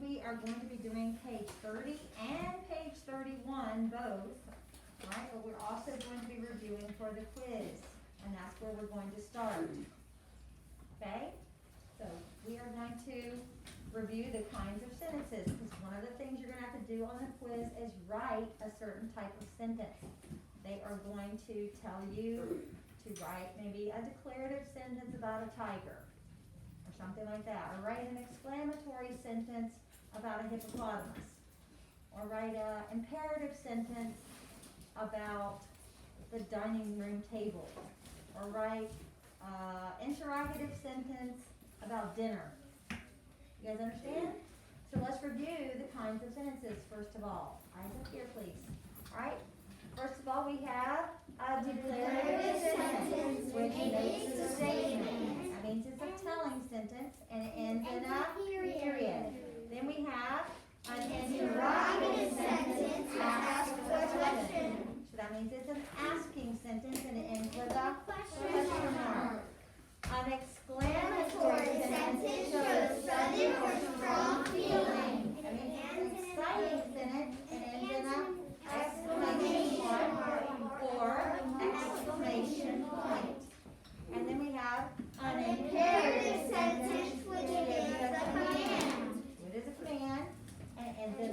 we are going to be doing page 30 and page 31 both, right? But we're also going to be reviewing for the quiz, and that's where we're going to start. Okay? So we are going to review the kinds of sentences, because one of the things you're going to have to do on the quiz is write a certain type of sentence. They are going to tell you to write maybe a declarative sentence about a tiger, or something like that, or write an exclamatory sentence about a hippopotamus, or write an imperative sentence about the dining room table, or write an interrogative sentence about dinner. You guys understand? So let's review the kinds of sentences first of all. Eyes up here, please. All right. First of all, we have a declarative sentence, which makes a statement. That means it's a telling sentence, and it ends in a period. Then we have an interrogative sentence that asks a question. So that means it's an asking sentence, and it ends with a question mark. An exclamatory sentence shows sudden or strong feeling. That means it's an exciting sentence, and it ends in an exclamation mark or exclamation point. And then we have an imperative sentence, which is a command. It is a command, and it ends in a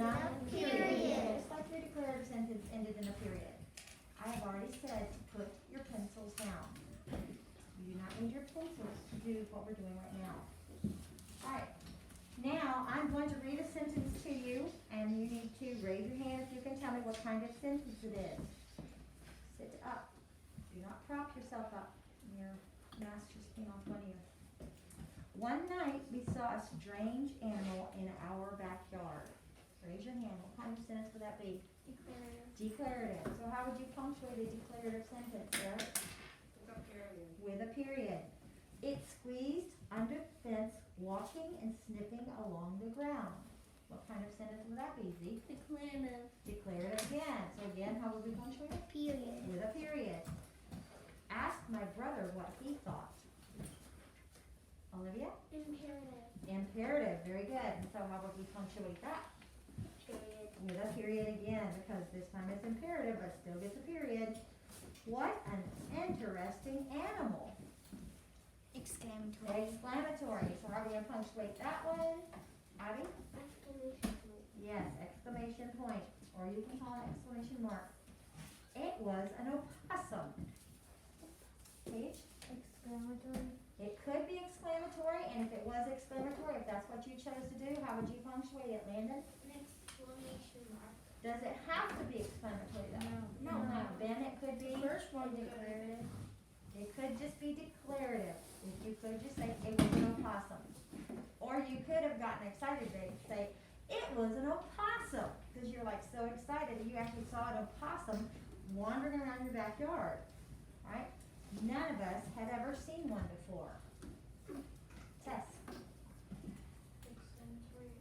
period. Just like your declarative sentence ended in a period. I have already said to put your pencils down. You do not need your pencils to do what we're doing right now. Alright, now I'm going to read a sentence to you, and you need to raise your hand if you can tell me what kind of sentence it is. Sit up. Do not prop yourself up. Your mask just came off one ear. One night we saw a strange animal in our backyard. Raise your hand. What kind of sentence would that be? Declarative. Declarative. So how would you punctuate a declarative sentence, Eric? With a period. It squeezed under the fence, walking and sniffing along the ground. What kind of sentence would that be, Zeke? Declarative. Declarative again. So again, how would we punctuate it? Period. With a period. Ask my brother what he thought. Olivia? Imperative. Imperative. Very good. And so how would we punctuate that? Period. With a period again, because this time it's imperative, but still gets a period. What an interesting animal. Exclamatory. Exclamatory. So how are we going to punctuate that one? Abby? Exclamation point. Yes, exclamation point. Or you can call it exclamation mark. It was an opossum. Paige? Exclamatory. It could be exclamatory, and if it was exclamatory, if that's what you chose to do, how would you punctuate it, Landon? An exclamation mark. Does it have to be exclamatory though? No. Ben, it could be. First one declarative. It could just be declarative. If you could just say it was an opossum. Or you could have gotten excited to say it was an opossum, because you're like so excited that you actually saw an opossum wandering around your backyard. Right? None of us had ever seen one before. Tess. Exclamatory.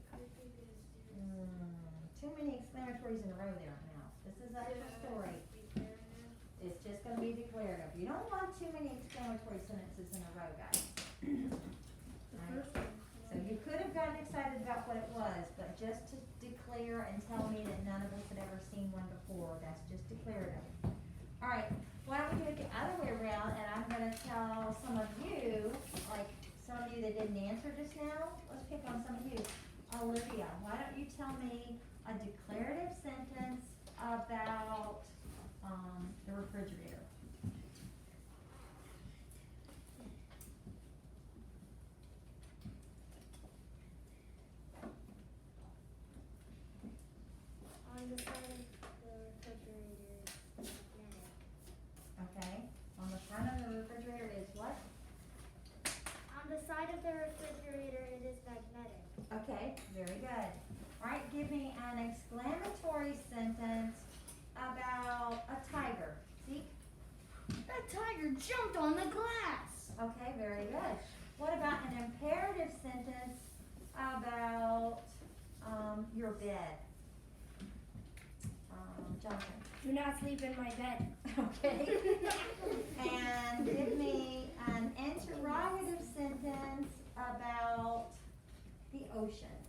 Too many exclamatories in a row there now. This is a story. It's just going to be declarative. You don't want too many exclamatory sentences in a row, guys. Right? So you could have gotten excited about what it was, but just to declare and tell me that none of us had ever seen one before, that's just declarative. All right, why don't we do it the other way around, and I'm going to tell some of you, like some of you that didn't answer just now, let's pick on some of you. Olivia, why don't you tell me a declarative sentence about the refrigerator? On the side of the refrigerator is magnetic. Okay, on the front of the refrigerator is what? On the side of the refrigerator it is magnetic. Okay, very good. All right, give me an exclamatory sentence about a tiger. Zeke? That tiger jumped on the glass. Okay, very good. What about an imperative sentence about your bed? Jonathan? Do not sleep in my bed. Okay. And give me an interrogative sentence about the ocean.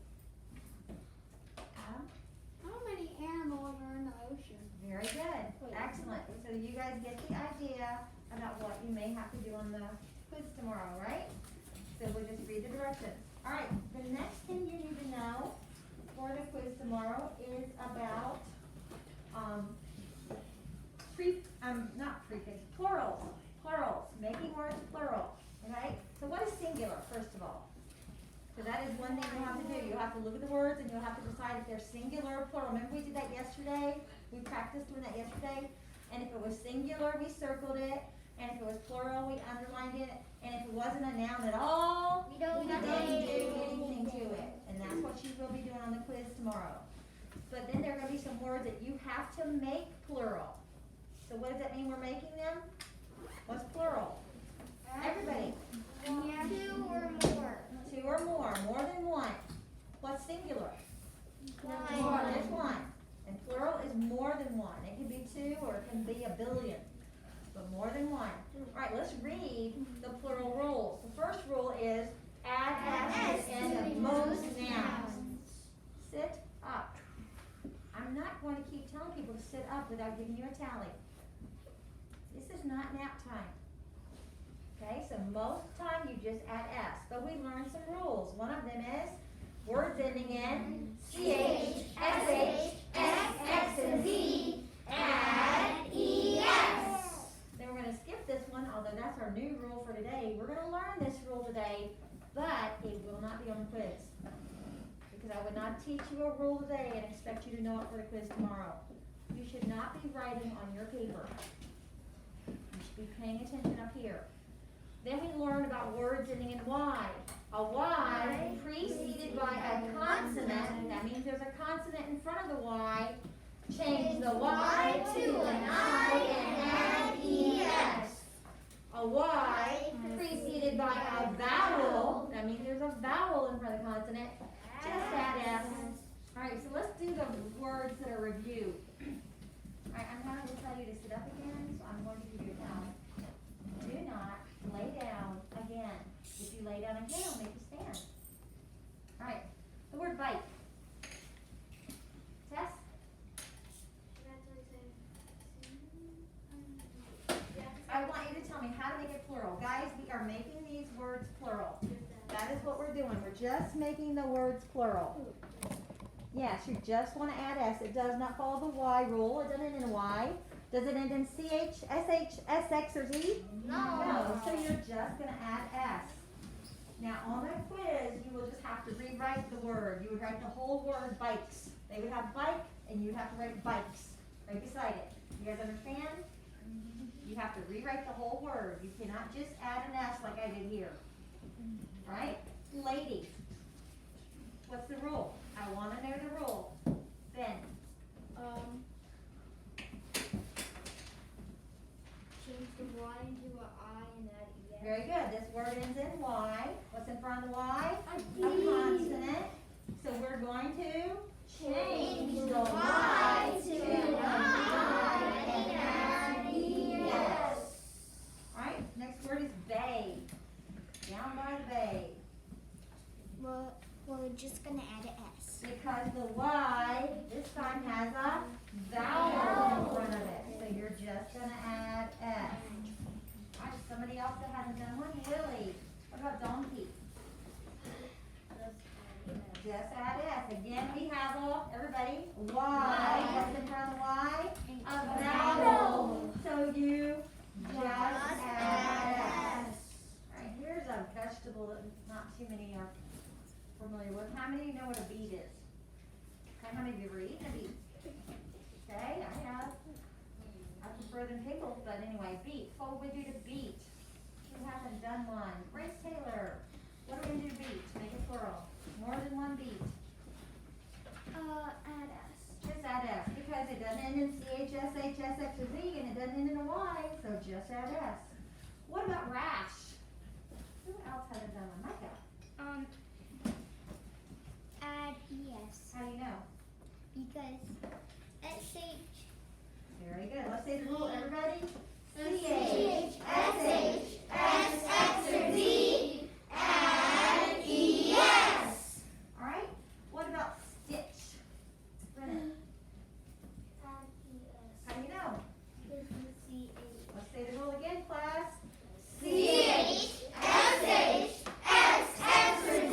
questions. All right, the next thing you need to know for the quiz tomorrow is about, not prefix, plurals, making words plural, okay? So what is singular, first of all? So that is one thing you'll have to do. You'll have to look at the words and you'll have to decide if they're singular or plural. Remember we did that yesterday? We practiced doing that yesterday? And if it was singular, we circled it. And if it was plural, we underlined it. And if it wasn't a noun at all, We don't didn't do do anything to it. And that's what you will be doing on the quiz tomorrow. But then there are going to be some words that you have to make plural. So what does that mean we're making them? What's plural? Everybody. Two or more. Two or more than one. What's singular? One. There's one. And plural is more than one. It can be two or it can be a billion. But more than one. All right, let's read the plural rules. The first rule is add s to the end of most nouns. Sit up. I'm not going to keep telling people to sit up without giving you a tally. This is not nap time. Okay, so most of the time you just add s. But we learned some rules. One of them is words ending in ch, sh, s, x, and z. Add es. Then we're going to skip this one, although that's our new rule for today. We're going to learn this rule today, but it will not be on the quiz. Because I would not teach you a rule today and expect you to know it for the quiz tomorrow. You should not be writing on your paper. You should be paying attention up here. Then we learn about words ending in y. A y preceded by a consonant, that means there's a consonant in front of the y. Change the y to an I and add es. A y preceded by a vowel, that means there's a vowel in front of the consonant. Just add s. All right, so let's do the words that are reviewed. All right, I'm going to tell you to sit up again, so I'm going to give you a towel. Do not lay down again. If you lay down again, I'll make you stand. All right, the word bite. Tess? I want you to tell me how to make it plural. Guys, we are making these words plural. That is what we're doing. We're just making the words plural. Yes, you just want to add s. It does not follow the y rule. It doesn't end in y. Does it end in ch, sh, sx, or z? No. So you're just going to add s. Now on the quiz, you will just have to rewrite the word. You would write the whole word bikes. They would have bike, and you'd have to write bikes right beside it. You guys understand? You have to rewrite the whole word. You cannot just add an s like I did here. Right? Lady. What's the rule? I want to know the rule. Ben. Change the Y into an I and add ES. Very good. This word ends in y. What's in front of the y? A consonant. So we're going to change the y to an I and add es. All right. Next word is bay. Down by the bay. Well, we're just gonna add an S. Because the y this time has a vowel in front of it. So you're just going to add s. All right, somebody else that hasn't done one? Lily. What about donkey? Just add s. Again, we have everybody, y. What's in front of the y? A vowel. So you just add s. All right, here's a vegetable that not too many are familiar with. How many of you know what a beet is? Okay, how many of you ever eaten a beet? Okay, I have. I prefer them pickled, but anyway, beet. What would we do to beet? Who hasn't done one? Grace Taylor. What are we going to do to beet? Make it plural. More than one beet. Add S. Just add s, because it doesn't end in ch, sh, sx, or z, and it doesn't end in a y, so just add s. What about rash? Who else hasn't done one? Micah. Add ES. How do you know? Because SH. Very good. Let's say the rule, everybody. CH, SH, SX, or Z, add ES. All right. What about stitch? Brennan, Add ES. how do you know? Because CH. Let's say the rule again, class. CH, SH, SX, or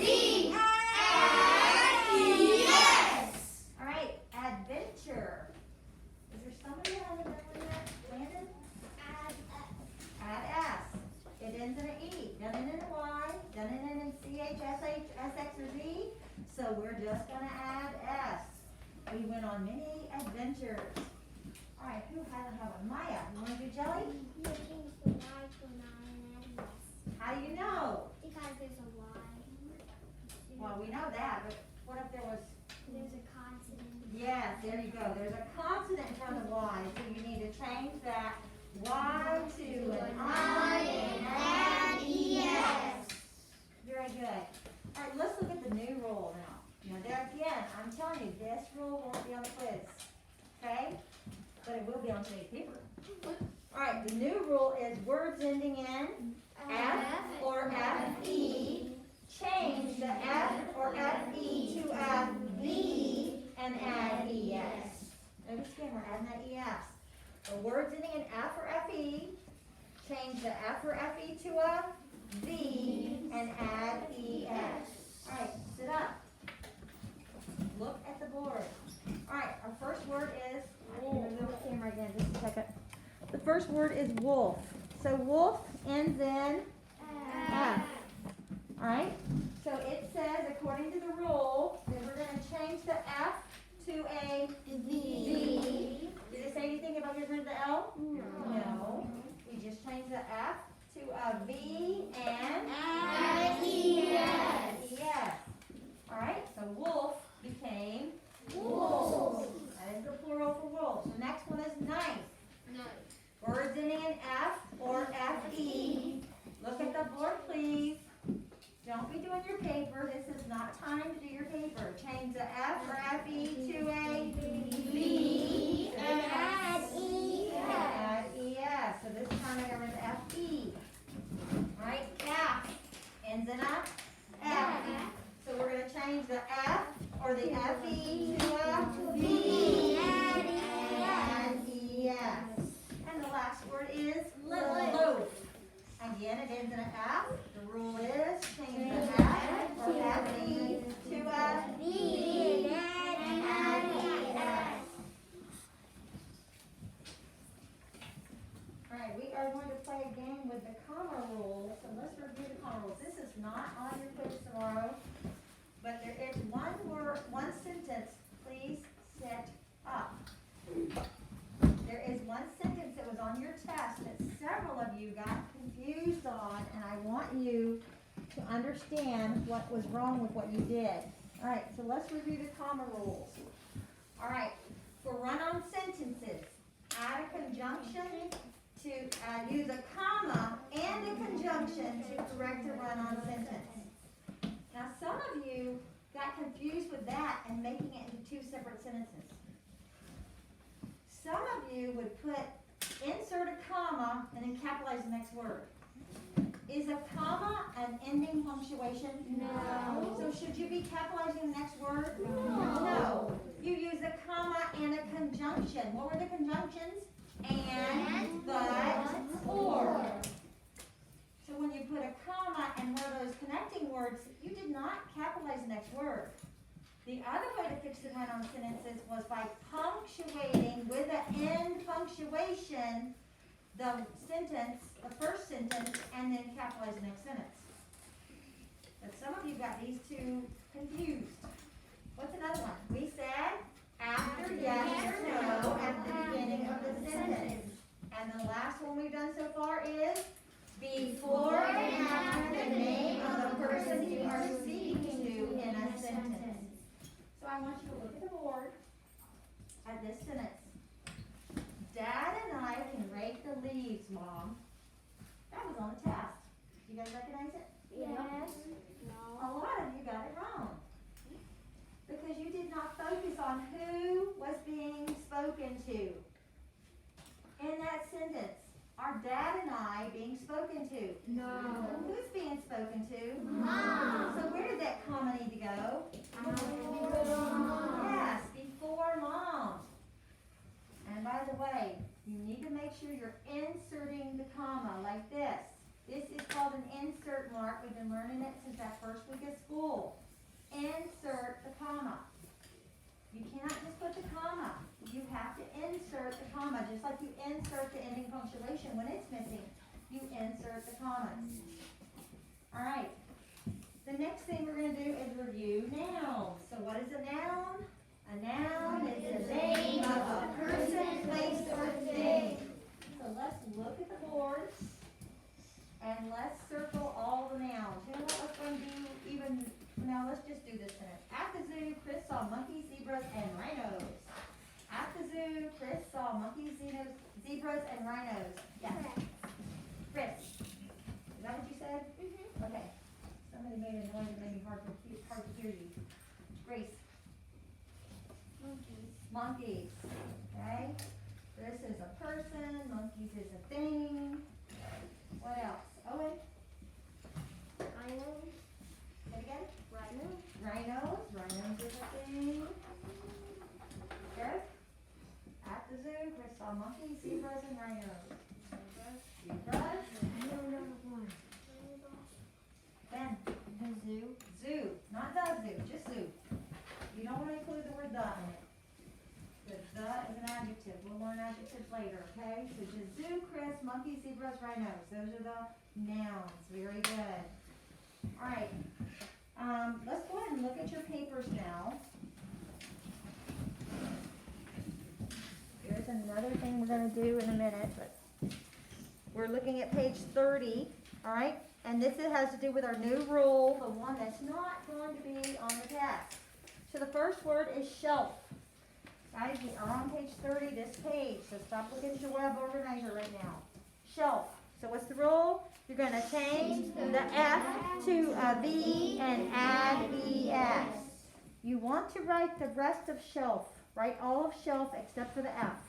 H, S, X, or Z, so we're just gonna add S. We went on many adventures. Alright, who hasn't had one? Maya, you wanna do jelly? You change the Y to an I and add an S. How do you know? Because there's a Y. Well, we know that, but what if there was, There's a consonant. yes, there you go, there's a consonant in front of Y, so you need to change that Y to an I and add ES. Very good. Alright, let's look at the new rule now. Now there again, I'm telling you, this rule won't be on the quiz, okay? But it will be on today's paper. Alright, the new rule is words ending in F or FE. Change the F or FE to a V and add ES. Notice again, we're adding that ES. The words ending in F or FE, change the F or FE to a V and add ES. Alright, sit up. Look at the board. Alright, our first word is, I can move the camera again just a second. The first word is wolf. So wolf ends in F. Alright, so it says, according to the rule, that we're going to change the F to a V. Did it say anything about getting rid of the L? No. We just changed the F to a V and add ES. Yes. Alright, so wolf became wolves. That is the plural for wolves. The next one is knife. Words ending in F or FE. Look at the board, please. Don't be doing your paper. This is not time to do your paper. Change the F or FE to a V and add ES. Add ES. So this time I got rid of FE. Alright, calf ends in a F. So we're going to change the F or the FE to a V and add ES. And the last word is loaf. Again, it ends in an F. The rule is change the F or FE to a V and add ES. Alright, we are going to play a game with the comma rule. So let's review the comma rules. This is not on your quiz tomorrow, but there is one word, one sentence. Please sit up. There is one sentence that was on your test that several of you got confused on, and I want you to understand what was wrong with what you did. Alright, so let's review the comma rules. Alright, for run-on sentences, add a conjunction to use a comma and a conjunction to correct a run-on sentence. Now some of you got confused with that and making it into two separate sentences. Some of you would put, insert a comma and then capitalize the next word. Is a comma an ending punctuation? No. So should you be capitalizing the next word? No. No. You use a comma and a conjunction. What were the conjunctions? And, but, or. So when you put a comma and one of those connecting words, you did not capitalize the next word. The other way to fix the run-on sentences was by punctuating with an end punctuation the sentence, the first sentence, and then capitalize the next sentence. But some of you got these two confused. What's another one? We said after yes or no at the beginning of the sentence. And the last one we've done so far is before and after the name of the person you are speaking to in a sentence. So I want you to look at the board at this sentence. Dad and I can rake the leaves, Mom. That was on the test. You guys recognize it? Yes. A lot of you got it wrong. Because you did not focus on who was being spoken to. In that sentence, are Dad and I being spoken to? No. Who's being spoken to? Mom. So where did that comma need to go? Yes, before Mom. And by the way, you need to make sure you're inserting the comma like this. This is called an insert mark. We've been learning it since that first week of school. Insert the comma. You cannot just put the comma. You have to insert the comma, just like you insert the ending punctuation when it's missing. You insert the commas. All right. The next thing we're gonna do is review nouns. So what is a noun? A noun is the name of a person, place, or thing. So let's look at the boards and let's circle all the nouns. You know what, let's go and do let's just do this sentence. At the zoo, Chris saw monkeys, zebras, and rhinos. At the zoo, Chris saw monkeys, zebras, and rhinos. Yeah. Chris. Is that what you said? Mm-hmm. Okay. Somebody made a noise that made me hard to hear you. Grace. Monkeys. Monkeys. Okay. This is a person. Monkeys is a thing. What else? Owen. Rhino. Say it again. Rhino. Rhinos. Rhinos is a thing. Gareth. At the zoo, Chris saw monkeys, zebras, and rhinos. Zebras. Ben. The zoo. Zoo. Not the zoo, just zoo. You don't want to include the word the in it. The is an adjective. We'll learn adjectives later, okay? So just zoo, Chris, monkeys, zebras, rhinos. Those are the nouns. Very good. All right. Let's go ahead and look at your papers now. There's another thing we're going to do in a minute, but we're looking at page 30, all right? And this has to do with our new rule, the one that's not going to be on the test. So the first word is shelf. Guys, we are on page 30, this page, so stop looking at your web organizer right now. Shelf. So what's the rule? You're going to change the F to a V and add ES. You want to write the rest of shelf. Write all of shelf except for the F.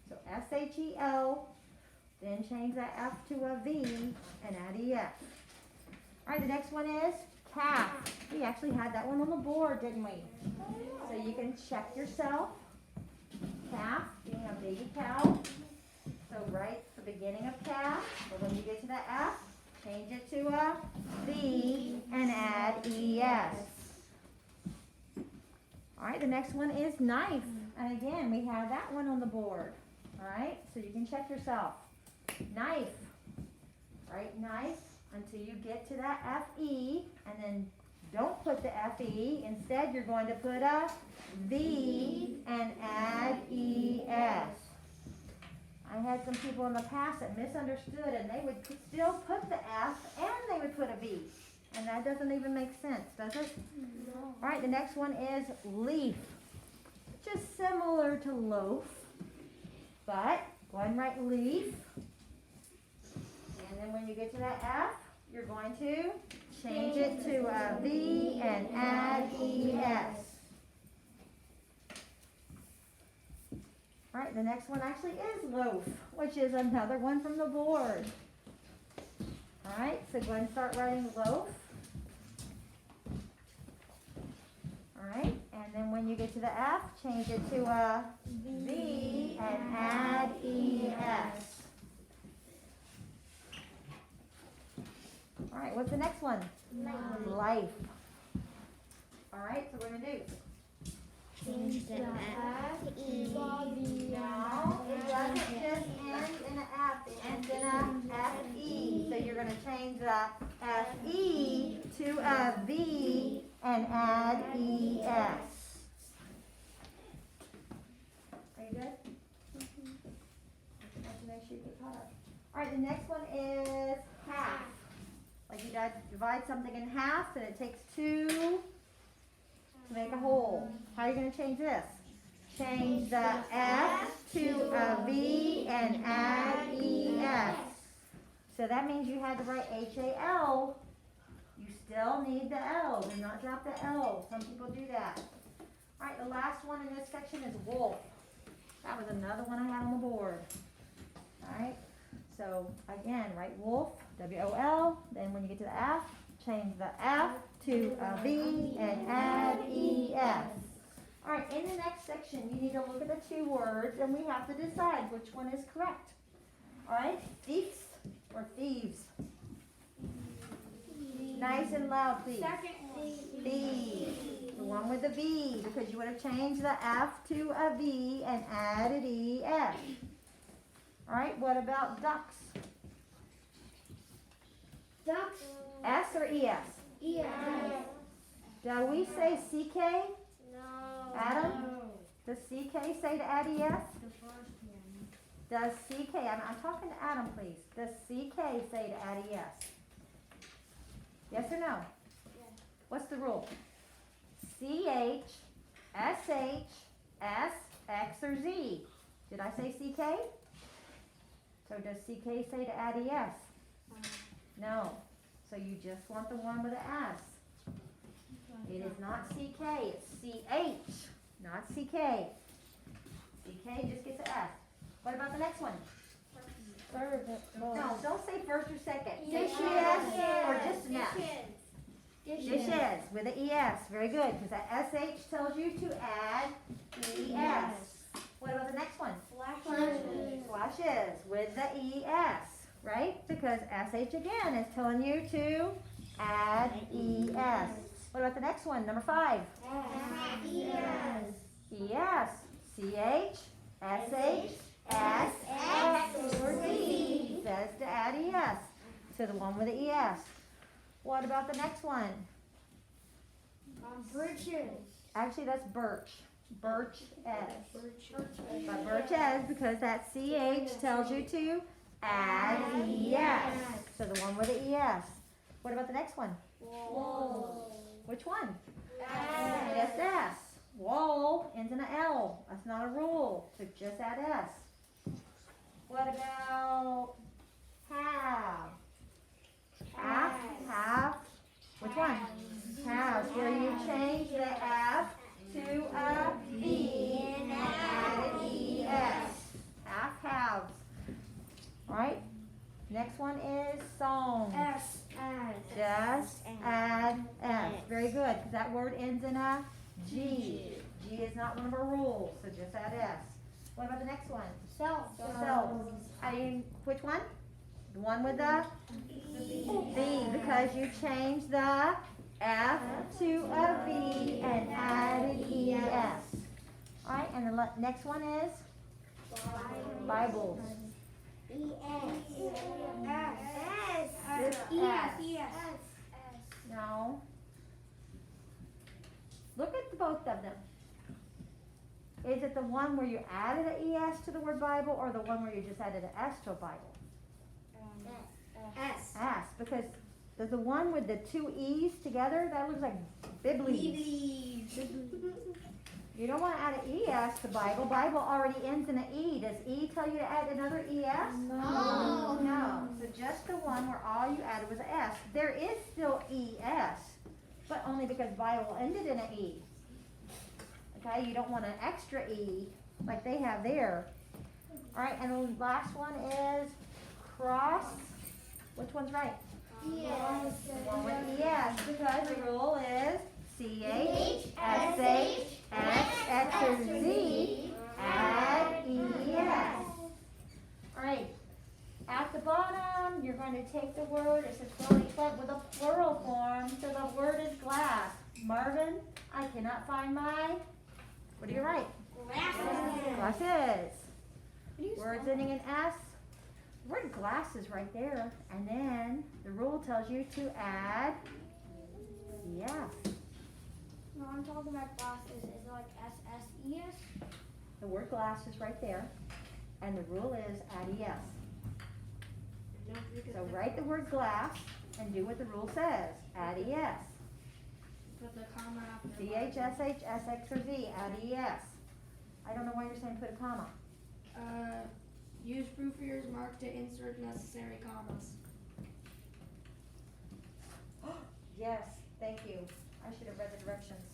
So S-H-E-L, then change that F to a V and add ES. All right, the next one is calf. We actually had that one on the board, didn't we? So you can check yourself. Calf, being a baby cow. So write the beginning of calf, but when you get to the F, change it to a V and add ES. All right, the next one is knife. And again, we have that one on the board. All right, so you can check yourself. Knife. Write knife until you get to that F-E, and then don't put the F-E. Instead, you're going to put a V and add E-S. I had some people in the past that misunderstood, and they would still put the F and they would put a V. And that doesn't even make sense, does it? No. All right, the next one is leaf. Just similar to loaf, but go ahead and write leaf. And then when you get to that F, you're going to change it to a V and add ES. All right, the next one actually is loaf, which is another one from the board. All right, so go ahead and start writing loaf. All right, and then when you get to the F, change it to a V and add ES. All right, what's the next one? Life. All right, so we're going to do. Change the F to E. No, it doesn't just end in an F, it ends in a F-E. So you're going to change the F-E to a V and add E-S. Are you good? Just make sure you get caught up. All right, the next one is half. Like you divide something in half, and it takes two to make a whole. How are you going to change this? Change the F to a V and add ES. So that means you had to write H-A-L. You still need the L. Do not drop the L. Some people do that. All right, the last one in this section is wolf. That was another one I had on the board. All right, so again, write wolf, W-O-L. Then when you get to the F, change the F to a V and add ES. All right, in the next section, you need to look at the two words, and we have to decide which one is correct. All right, thieves or thieves? Nice and loud, please. Second one. Thieves. The one with the V, because you would have changed the F to a V and added ES. All right, what about ducks? Ducks. S or ES? Yes. Do we say CK? No. Adam? Does CK say to add ES? The first one. Does CK, I'm talking to Adam, please. Does CK say to add ES? Yes or no? Yes. What's the rule? CH, SH, S, X, or Z. Did I say CK? So does CK say to add ES? No. So you just want the one with the S. It is not CK, it's CH, not CK. CK just gets an S. What about the next one? No, don't say first or second. Say ES or just an S. Dishes with an ES. Very good, because that SH tells you to add ES. What about the next one? Flashes with the ES, right? Because SH again is telling you to add ES. What about the next one? Number 5. ES. CH, SH, S, X, or Z says to add ES to the one with the ES. What about the next one? Birches. Actually, that's birch. Birch S. But birch S because that CH tells you to add ES. So the one with the ES. What about the next one? Which one? Just S. Wool ends in an L. That's not a rule. So just add S. What about have? Have. Which one? Have. Where you change the F to a V and add an ES. Halves. Alright. Next one is song. Just add S. Very good, because that word ends in a G. G is not one of our rules, so just add S. What about the next one? Self. Which one? The one with the V, because you change the F to a V and added ES. Alright, and the next one is Bibles. No. Look at both of them. Is it the one where you added an ES to the word Bible or the one where you just added an S to a Bible? S, because there's the one with the 2 E's together, that looks like Biblies. You don't want to add an ES to Bible. Bible already ends in an E. Does E tell you to add another ES? No. So just the one where all you added was an S. There is still ES, but only because Bible ended in an E. Okay, you don't want an extra E like they have there. All right, and the last one is cross. Which one's right? Yes. One with ES, because the rule is CH, SH, S, X, or Z, add ES. All right, at the bottom, you're going to take the word, it says but with a plural form, so the word is glass. Marvin, I cannot find my, what do you write? Glasses. Words ending in S. The word glass is right there, and then the rule tells you to add ES. No, I'm talking about glasses. Is it like SSES? The word glass is right there, and the rule is add ES. So write the word glass and do what the rule says. Add ES. Put the comma after. CH, SH, SX, or Z. Add ES. I don't know why you're saying put a comma. Use proofreader's mark to insert necessary commas. Yes, thank you. I should have read the directions.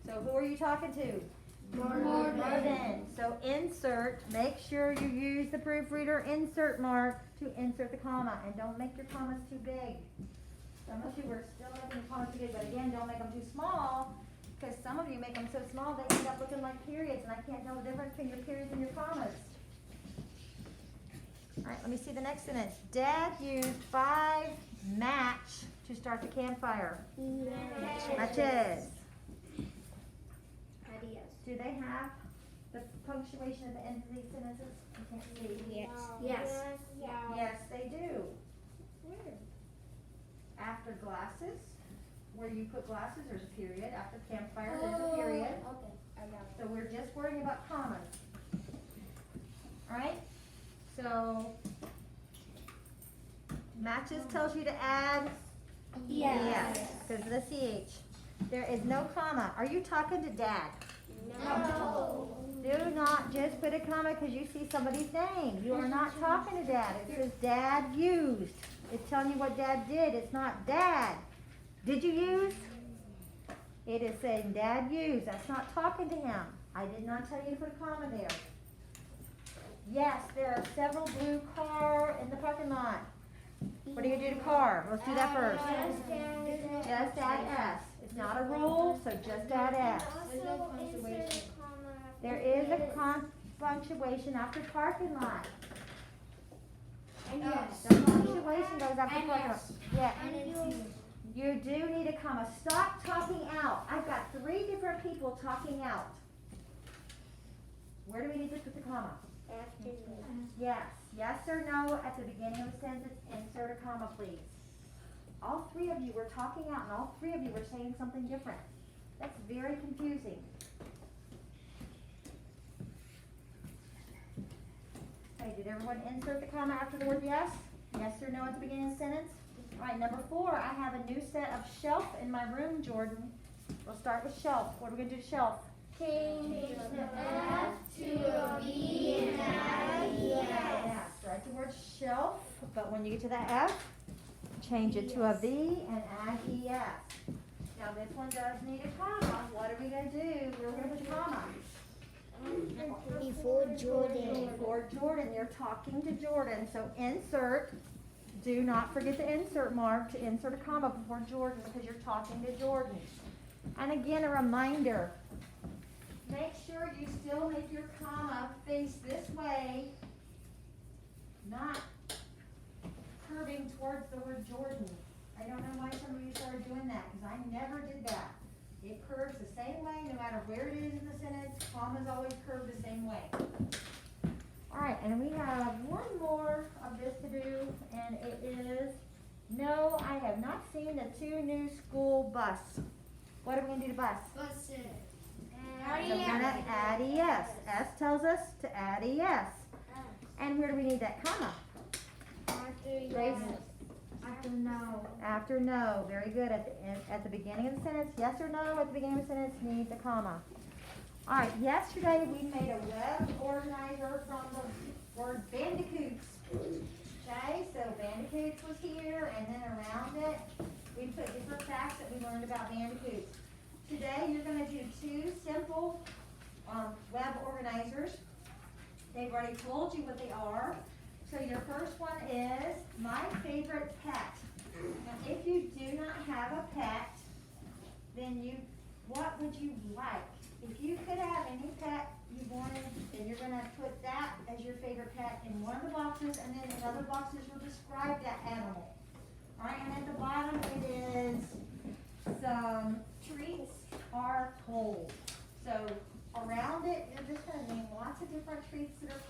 So who are you talking to? Marvin. So insert, make sure you use the proofreader insert mark to insert the comma, and don't make your commas too big. Some of you are still making the commas too big, but again, don't make them too small, because some of you make them so small they end up looking like periods, and I can't tell the difference between your periods and your commas. All right, let me see the next sentence. Dad used 5 match to start the campfire. Matches. Do they have the punctuation at the end of these sentences? I can't see. Yes. Yes, they do. After glasses, where you put glasses, there's a period. After campfire, there's a period. Okay, I got it. So we're just worrying about commas. Alright? So, matches tells you to add Yes. because of the CH. There is no comma. Are you talking to Dad? No. Do not just put a comma because you see somebody's name. You are not talking to Dad. It says Dad used. It's telling you what Dad did. It's not Dad. Did you use? It is saying Dad used. That's not talking to him. I did not tell you to put a comma there. Yes, there are several blue cars in the parking lot. What do you do to car? Let's do that first. Just add S. It's not a rule, so just add S. Also insert a comma. There is a punctuation after parking lot. And yes. The punctuation goes after And parking lot. yes. Yeah. And it's You do need a comma. Stop talking out. I've got 3 different people talking out. Where do we need to put the comma? after Yes. Yes or no at the beginning of a sentence, insert a comma, please. All 3 of you were talking out and all 3 of you were saying something different. That's very confusing. Okay, did everyone insert the comma after the word yes? Yes or no at the beginning of the sentence? All right, number 4, I have a new set of shelf in my room, Jordan. We'll start with shelf. What are we going to do to shelf? change the F to a B and add Yes, write the word shelf, but when you get to the F, change it to a V and add ES. Now this one does need a comma. What are we going to do? We're going to put a comma. Before Jordan. Before Jordan, you're talking to Jordan, so insert. Do not forget the insert mark to insert a comma before Jordan because you're talking to Jordan. And again, a reminder, make sure you still make your comma face this way, not curving towards the word Jordan. I don't know why some of you started doing that because I never did that. It curves the same way no matter where it is in the sentence. Commas always curve the same way. All right, and we have one more of this to do, and it is, no, I have not seen the 2 new school bus. What are we going to do to bus? Buses. So we're going to add ES. S tells us to add ES. And where do we need that comma? Grace? After no. After no. Very good. At the beginning of the sentence, yes or no at the beginning of the sentence needs a comma. All right, yesterday we made a web organizer from the word bandicoots. Okay, so bandicoots was here, and then around it, we put different facts that we learned about bandicoots. Today, you're going to do 2 simple web organizers. They've already told you what they are. So your first one is my favorite pet. Now, if you do not have a pet, then what would you like? If you could have any pet you wanted, then you're going to put that as your favorite pet in one of the boxes, and then in other boxes will describe that animal. All right, and at the bottom it is some treats are cold. So around it, you're just going to name lots of different treats that are